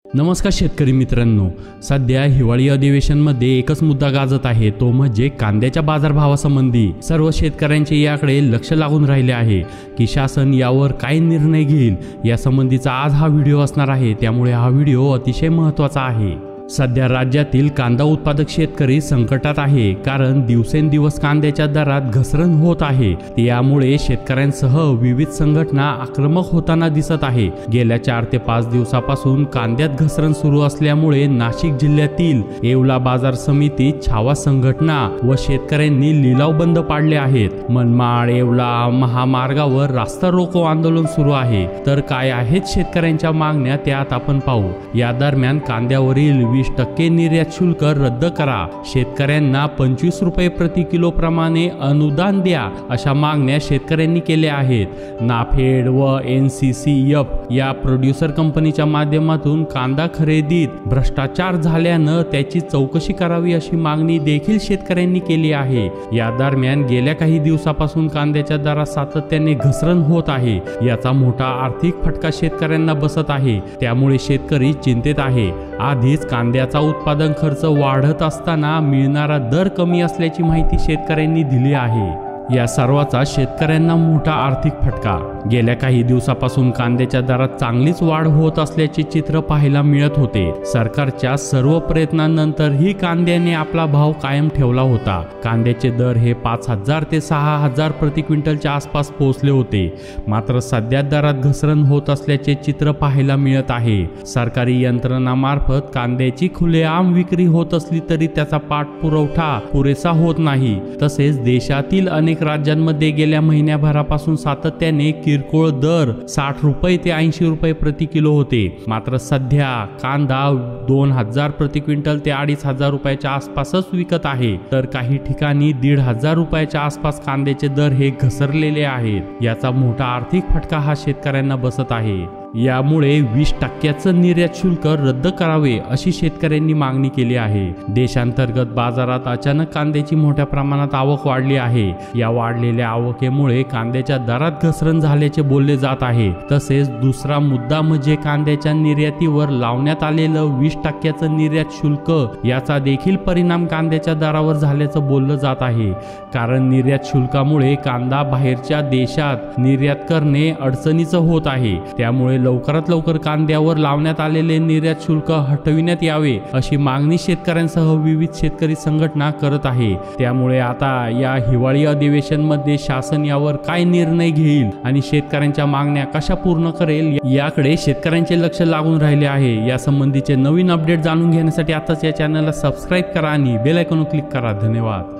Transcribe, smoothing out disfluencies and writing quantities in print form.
नमस्कार शेतकरी मित्रांनो, सध्या हिवाळी अधिवेशनमध्ये एकच मुद्दा गाजत आहे, तो म्हणजे कांद्याच्या बाजारभावासंबंधी सर्व शेतकऱ्यांचे याकडे लक्ष लागून राहिले आहे की शासन यावर काय निर्णय घेईल। यासंबंधीचा आज हा व्हिडिओ असणार आहे, त्यामुळे हा व्हिडिओ अतिशय महत्त्वाचा आहे। सध्या राज्यातील कांदा उत्पादक शेतकरी संकटात आहे, कारण दिवसेंदिवस कांद्याच्या दरात घसरण होत आहे। यामुळे शेतकऱ्यांसह विविध संघटना आक्रमक होताना दिसत आहे। गेल्या 4 ते 5 दिवसापासून कांद्यात घसरण सुरू असल्यामुळे नाशिक जिल्ह्यातील येवला बाजार समिती, छावा संघटना व शेतकऱ्यांनी लिलाव बंद पाडले आहेत। मनमाड येवला महामार्गावर रास्ता रोको आंदोलन सुरू आहे। तर काय आहेत शेतकऱ्यांच्या मागण्या त्यात आपण पाहू। या दरम्यान कांद्यावरील 20% निर्यात शुल्क रद्द करा, शेतकऱ्यांना 25 रुपये प्रति किलो प्रमाणे अनुदान द्या, अशा मागण्या शेतकऱ्यांनी केल्या आहेत। नाफेड व NCCF या प्रोड्युसर कंपनीच्या माध्यमातून कांदा खरेदीत भ्रष्टाचार झाल्यानं त्याची चौकशी करावी, अशी मागणी देखील शेतकऱ्यांनी केली आहे। या दरम्यान गेल्या काही दिवसापासून कांद्याच्या दरात सातत्याने घसरण होत आहे। याचा मोठा आर्थिक फटका शेतकऱ्यांना बसत आहे, त्यामुळे शेतकरी चिंतेत आहे। आधीच कांद्याचा उत्पादन खर्च वाढत असताना मिळणारा दर कमी असल्याची माहिती शेतकऱ्यांनी दिली आहे। या सर्वाचा शेतकऱ्यांना मोठा आर्थिक फटका। गेल्या काही दिवसापासून कांद्याच्या दरात चांगलीच वाढ होत असल्याचे चित्र पाहायला मिळत होते। सरकारच्या सर्व प्रयत्नांनंतरही कांद्याने आपला भाव कायम ठेवला होता। कांद्याचे दर हे 5000 ते 6000 प्रति क्विंटलच्या आसपास पोहोचले होते। मात्र सध्या दरात घसरण होत असल्याचे चित्र पाहायला मिळत आहे। सरकारी यंत्रणांमार्फत कांद्याची खुलेआम विक्री होत असली तरी त्याचा पाठपुरवठा पुरेसा होत नाही। तसेच देशातील अनेक राज्यांमध्ये गेल्या महिन्याभरापासून सातत्याने किरकोळ दर 60 रुपये ते 80 रुपये प्रति किलो होते। मात्र सध्या कांदा 2000 प्रति क्विंटल ते 2500 रुपयाच्या आसपासच विकत आहे। तर काही ठिकाणी 1500 रुपयाच्या आसपास कांद्याचे दर हे घसरलेले आहेत। याचा मोठा आर्थिक फटका हा शेतकऱ्यांना बसत आहे। यामुळे 20% निर्यात शुल्क रद्द करावे, अशी शेतकऱ्यांनी मागणी केली आहे। देशांतर्गत बाजारात अचानक कांद्याची मोठ्या प्रमाणात आवक वाढली आहे। या वाढलेल्या आवकेमुळे कांद्याच्या दरात घसरण झाल्याचे बोलले जात आहे। तसेच दुसरा मुद्दा म्हणजे कांद्याच्या निर्यातीवर लावण्यात आलेलं 20% निर्यात शुल्क, याचा देखील परिणाम कांद्याच्या दरावर झाल्याचं बोललं जात आहे। कारण निर्यात शुल्कामुळे कांदा बाहेरच्या देशात निर्यात करणे अडचणीचं होत आहे। त्यामुळे लवकरात लवकर कांद्यावर लावण्यात आलेले निर्यात शुल्क हटविण्यात यावे, अशी मागणी शेतकऱ्यांसह विविध शेतकरी संघटना करत आहे। त्यामुळे आता या हिवाळी अधिवेशनमध्ये शासन यावर काय निर्णय घेईल आणि शेतकऱ्यांच्या मागण्या कशा पूर्ण करेल, याकडे शेतकऱ्यांचे लक्ष लागून राहिले आहे। या संबंधीचे नवीन अपडेट जाणून घेण्यासाठी आताच या चॅनलला सबस्क्राईब करा आणि बेल आयकॉन क्लिक करा। धन्यवाद।